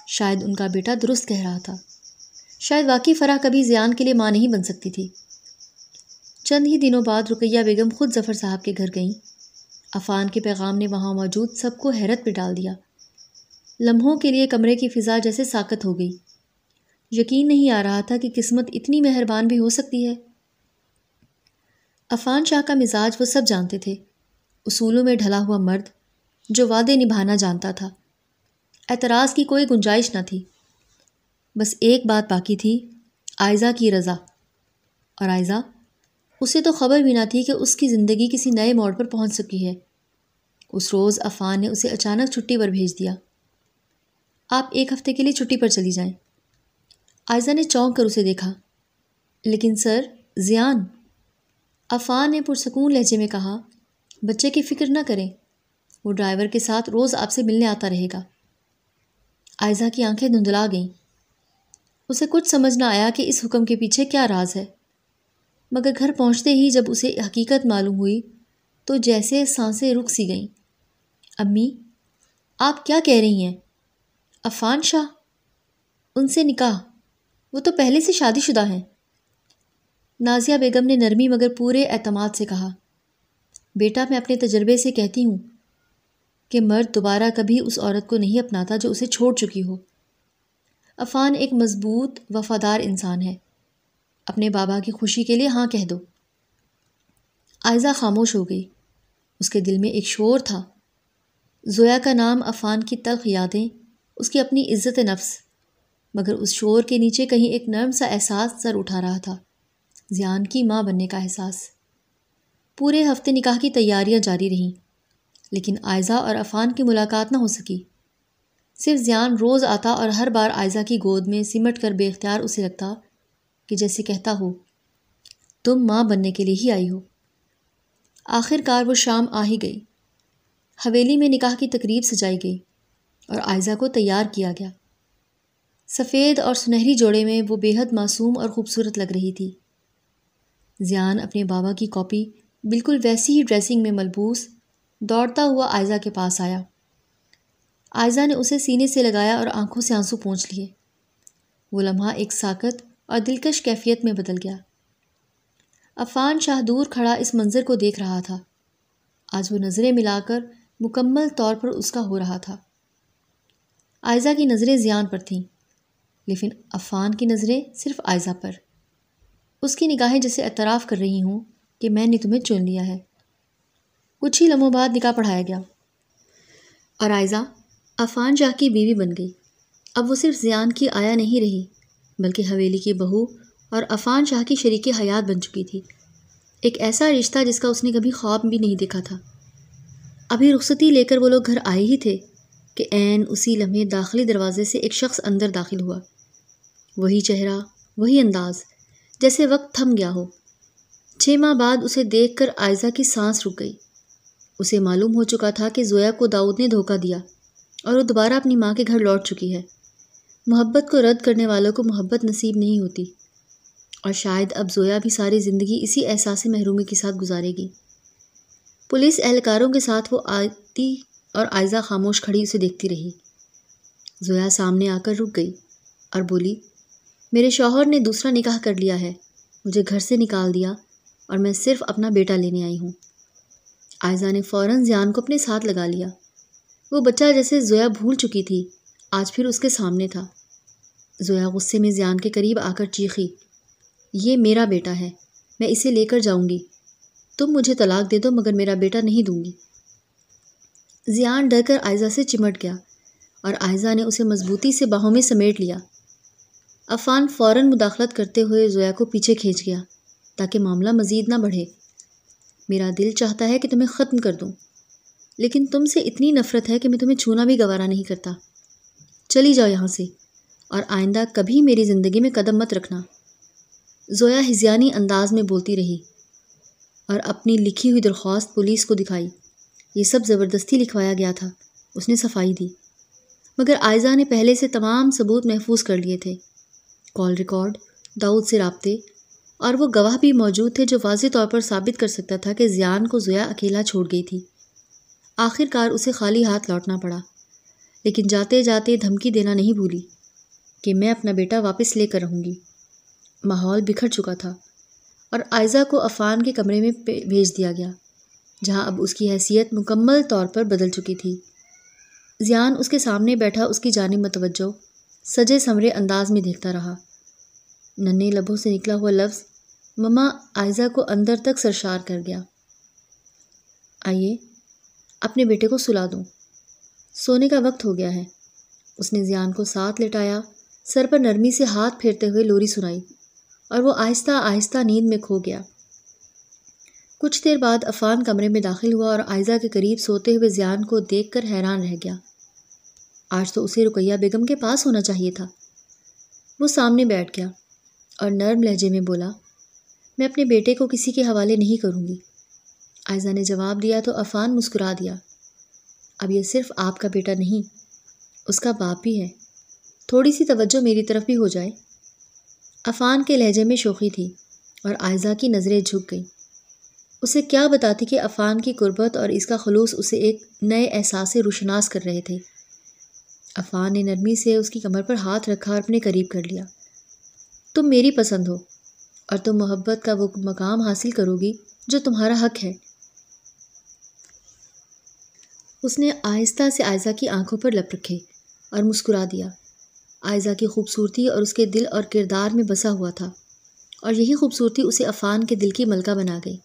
شاید ان کا بیٹا درست کہہ رہا تھا، شاید واقعی فرح کبھی زیان کے لیے ماں نہیں بن سکتی تھی۔ چند ہی دنوں بعد رقیہ بیگم خود ظفر صاحب کے گھر گئیں۔ عفان کے پیغام نے وہاں موجود سب کو حیرت میں ڈال دیا۔ لمحوں کے لیے کمرے کی فضا جیسے ساکت ہو گئی۔ یقین نہیں آ رہا تھا کہ قسمت اتنی مہربان بھی ہو سکتی ہے۔ عفان شاہ کا مزاج وہ سب جانتے تھے، اصولوں میں ڈھلا ہوا مرد جو وعدے نبھانا جانتا تھا۔ اعتراض کی کوئی گنجائش نہ تھی، بس ایک بات باقی تھی، عائزہ کی رضا۔ اور عائزہ، اسے تو خبر بھی نہ تھی کہ اس کی زندگی کسی نئے موڑ پر پہنچ سکی ہے۔ اس روز عفان نے اسے اچانک چھٹی پر بھیج دیا۔ آپ ایک ہفتے کے لیے چھٹی پر چلی جائیں۔ عائزہ نے چونک کر اسے دیکھا۔ لیکن سر، زیان، عفان نے پرسکون لہجے میں کہا، بچے کی فکر نہ کریں، وہ ڈرائیور کے ساتھ روز آپ سے ملنے آتا رہے گا۔ عائزہ کی آنکھیں دھندلا گئیں۔ اسے کچھ سمجھ نہ آیا کہ اس حکم کے پیچھے کیا راز ہے، مگر گھر پہنچتے ہی جب اسے حقیقت معلوم ہوئی تو جیسے سانسیں رک سی گئیں۔ امی، آپ کیا کہہ رہی ہیں؟ عفان شاہ؟ ان سے نکاح؟ وہ تو پہلے سے شادی شدہ ہیں۔ نازیہ بیگم نے نرمی مگر پورے اعتماد سے کہا، بیٹا میں اپنے تجربے سے کہتی ہوں کہ مرد دوبارہ کبھی اس عورت کو نہیں اپناتا جو اسے چھوڑ چکی ہو۔ عفان ایک مضبوط وفادار انسان ہے، اپنے بابا کی خوشی کے لیے ہاں کہہ دو۔ عائزہ خاموش ہو گئی، اس کے دل میں ایک شور تھا، زویا کا نام، عفان کی تلخ یادیں، اس کی اپنی عزت نفس، مگر اس شور کے نیچے کہیں ایک نرم سا احساس سر اٹھا رہا تھا، زیان کی ماں بننے کا احساس۔ پورے ہفتے نکاح کی تیاریاں جاری رہیں، لیکن عائزہ اور عفان کی ملاقات نہ ہو سکی۔ صرف زیان روز آتا اور ہر بار عائزہ کی گود میں سمٹ کر بے اختیار اسے لگتا کہ جیسے کہتا ہو، تم ماں بننے کے لیے ہی آئی ہو۔ آخر کار وہ شام آ ہی گئی۔ حویلی میں نکاح کی تقریب سجائی گئی اور عائزہ کو تیار کیا گیا۔ سفید اور سنہری جوڑے میں وہ بے حد معصوم اور خوبصورت لگ رہی تھی۔ زیان اپنے بابا کی کاپی بالکل ویسی ہی ڈریسنگ میں ملبوس دوڑتا ہوا عائزہ کے پاس آیا۔ عائزہ نے اسے سینے سے لگایا اور آنکھوں سے آنسو پونچھ لیے۔ وہ لمحہ ایک ساکت اور دلکش کیفیت میں بدل گیا۔ عفان شاہ دور کھڑا اس منظر کو دیکھ رہا تھا۔ آج وہ نظریں ملا کر مکمل طور پر اس کا ہو رہا تھا۔ عائزہ کی نظریں زیان پر تھیں، لیکن عفان کی نظریں صرف عائزہ پر۔ اس کی نگاہیں جیسے اعتراف کر رہی ہوں کہ میں نے تمہیں چن لیا ہے۔ کچھ ہی لمحوں بعد نکاح پڑھایا گیا اور عائزہ عفان شاہ کی بیوی بن گئی۔ اب وہ صرف زیان کی آیا نہیں رہی، بلکہ حویلی کی بہو اور عفان شاہ کی شریک حیات بن چکی تھی۔ ایک ایسا رشتہ جس کا اس نے کبھی خواب بھی نہیں دیکھا تھا۔ ابھی رخصتی لے کر وہ لوگ گھر آئے ہی تھے کہ عین اسی لمحے داخلی دروازے سے ایک شخص اندر داخل ہوا۔ وہی چہرہ، وہی انداز، جیسے وقت تھم گیا ہو۔ 6 ماہ بعد اسے دیکھ کر عائزہ کی سانس رک گئی۔ اسے معلوم ہو چکا تھا کہ زویا کو داؤد نے دھوکہ دیا اور وہ دوبارہ اپنی ماں کے گھر لوٹ چکی ہے۔ محبت کو رد کرنے والوں کو محبت نصیب نہیں ہوتی، اور شاید اب زویا بھی ساری زندگی اسی احساس محرومی کے ساتھ گزارے گی۔ پولیس اہلکاروں کے ساتھ وہ آتی اور عائزہ خاموش کھڑی اسے دیکھتی رہی۔ زویا سامنے آ کر رک گئی اور بولی، میرے شوہر نے دوسرا نکاح کر لیا ہے، مجھے گھر سے نکال دیا اور میں صرف اپنا بیٹا لینے آئی ہوں۔ عائزہ نے فوراً زیان کو اپنے ساتھ لگا لیا۔ وہ بچہ جیسے زویا بھول چکی تھی آج پھر اس کے سامنے تھا۔ زویا غصے میں زیان کے قریب آ کر چیخی، یہ میرا بیٹا ہے، میں اسے لے کر جاؤں گی، تم مجھے طلاق دے دو مگر میرا بیٹا نہیں دوں گی۔ زیان ڈر کر عائزہ سے چمٹ گیا اور عائزہ نے اسے مضبوطی سے باہوں میں سمیٹ لیا۔ عفان فوراً مداخلت کرتے ہوئے زویا کو پیچھے کھینچ گیا تاکہ معاملہ مزید نہ بڑھے۔ میرا دل چاہتا ہے کہ تمہیں ختم کر دوں، لیکن تم سے اتنی نفرت ہے کہ میں تمہیں چھونا بھی گوارا نہیں کرتا۔ چلی جاؤ یہاں سے اور آئندہ کبھی میری زندگی میں قدم مت رکھنا۔ زویا ہذیانی انداز میں بولتی رہی اور اپنی لکھی ہوئی درخواست پولیس کو دکھائی۔ یہ سب زبردستی لکھوایا گیا تھا، اس نے صفائی دی، مگر عائزہ نے پہلے سے تمام ثبوت محفوظ کر لیے تھے، کال ریکارڈ، داؤد سے رابطے، اور وہ گواہ بھی موجود تھے جو واضح طور پر ثابت کر سکتا تھا کہ زیان کو زویا اکیلا چھوڑ گئی تھی۔ آخر کار اسے خالی ہاتھ لوٹنا پڑا، لیکن جاتے جاتے دھمکی دینا نہیں بھولی کہ میں اپنا بیٹا واپس لے کر رہوں گی۔ ماحول بکھر چکا تھا اور عائزہ کو عفان کے کمرے میں بھیج دیا گیا، جہاں اب اس کی حیثیت مکمل طور پر بدل چکی تھی۔ زیان اس کے سامنے بیٹھا اس کی جانب متوجہ سجے سمرے انداز میں دیکھتا رہا۔ ننھے لبوں سے نکلا ہوا لفظ مما عائزہ کو اندر تک سرشار کر گیا۔ آئیے اپنے بیٹے کو سلا دوں، سونے کا وقت ہو گیا ہے۔ اس نے زیان کو ساتھ لٹایا، سر پر نرمی سے ہاتھ پھیرتے ہوئے لوری سنائی اور وہ آہستہ آہستہ نیند میں کھو گیا۔ کچھ دیر بعد عفان کمرے میں داخل ہوا اور عائزہ کے قریب سوتے ہوئے زیان کو دیکھ کر حیران رہ گیا۔ آج تو اسے رقیہ بیگم کے پاس ہونا چاہیے تھا۔ وہ سامنے بیٹھ گیا اور نرم لہجے میں بولا، میں اپنے بیٹے کو کسی کے حوالے نہیں کروں گی۔ عائزہ نے جواب دیا تو عفان مسکرا دیا، اب یہ صرف آپ کا بیٹا نہیں، اس کا باپ بھی ہے، تھوڑی سی توجہ میری طرف بھی ہو جائے۔ عفان کے لہجے میں شوخی تھی اور عائزہ کی نظریں جھک گئیں۔ اسے کیا بتاتی کہ عفان کی قربت اور اس کا خلوص اسے ایک نئے احساس سے روشناس کر رہے تھے۔ عفان نے نرمی سے اس کی کمر پر ہاتھ رکھا اور اپنے قریب کر لیا۔ تم میری پسند ہو اور تم محبت کا وہ مقام حاصل کرو گی جو تمہارا حق ہے۔ اس نے آہستہ سے عائزہ کی آنکھوں پر لب رکھے اور مسکرا دیا۔ عائزہ کی خوبصورتی اور اس کے دل اور کردار میں بسا ہوا تھا، اور یہی خوبصورتی اسے عفان کے دل کی ملکہ بنا گئی۔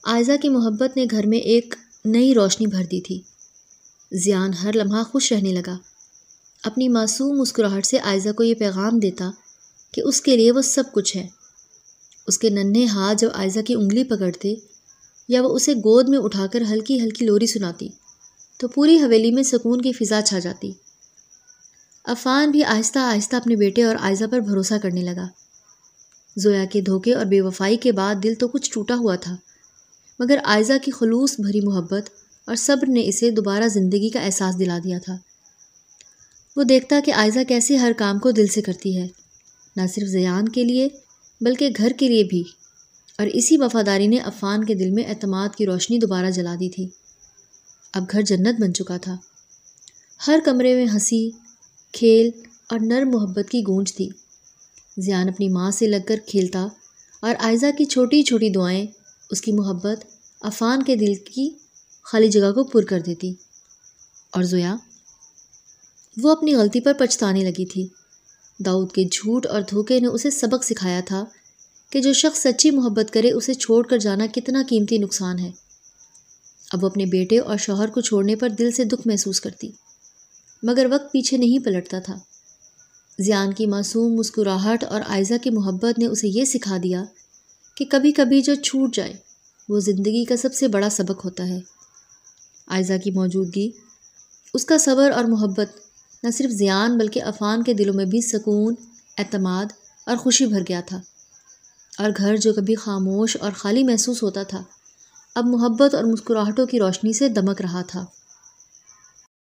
عائزہ کی محبت نے گھر میں ایک نئی روشنی بھر دی تھی۔ زیان ہر لمحہ خوش رہنے لگا، اپنی معصوم مسکراہٹ سے عائزہ کو یہ پیغام دیتا کہ اس کے لیے وہ سب کچھ ہے۔ اس کے ننھے ہاتھ جب عائزہ کی انگلی پکڑتے یا وہ اسے گود میں اٹھا کر ہلکی ہلکی لوری سناتی تو پوری حویلی میں سکون کی فضا چھا جاتی۔ عفان بھی آہستہ آہستہ اپنے بیٹے اور عائزہ پر بھروسہ کرنے لگا۔ زویا کے دھوکے اور بے وفائی کے بعد دل تو کچھ ٹوٹا ہوا تھا، مگر عائزہ کی خلوص بھری محبت اور صبر نے اسے دوبارہ زندگی کا احساس دلا دیا تھا۔ وہ دیکھتا کہ عائزہ کیسے ہر کام کو دل سے کرتی ہے، نہ صرف زیان کے لیے بلکہ گھر کے لیے بھی، اور اسی وفاداری نے عفان کے دل میں اعتماد کی روشنی دوبارہ جلا دی تھی۔ اب گھر جنت بن چکا تھا۔ ہر کمرے میں ہنسی، کھیل اور نرم محبت کی گونج تھی۔ زیان اپنی ماں سے لگ کر کھیلتا اور عائزہ کی چھوٹی چھوٹی دعائیں اس کی محبت عفان کے دل کی خالی جگہ کو پر کر دیتی۔ اور زویا، وہ اپنی غلطی پر پچھتانے لگی تھی۔ داؤد کے جھوٹ اور دھوکے نے اسے سبق سکھایا تھا کہ جو شخص سچی محبت کرے اسے چھوڑ کر جانا کتنا قیمتی نقصان ہے۔ اب وہ اپنے بیٹے اور شوہر کو چھوڑنے پر دل سے دکھ محسوس کرتی، مگر وقت پیچھے نہیں پلٹتا تھا۔ زیان کی معصوم مسکراہٹ اور عائزہ کی محبت نے اسے یہ سکھا دیا کہ کبھی کبھی جو چھوٹ جائے وہ زندگی کا سب سے بڑا سبق ہوتا ہے۔ عائزہ کی موجودگی، اس کا صبر اور محبت نہ صرف زیان بلکہ عفان کے دلوں میں بھی سکون، اعتماد اور خوشی بھر گیا تھا، اور گھر جو کبھی خاموش اور خالی محسوس ہوتا تھا اب محبت اور مسکراہٹوں کی روشنی سے دمک رہا تھا۔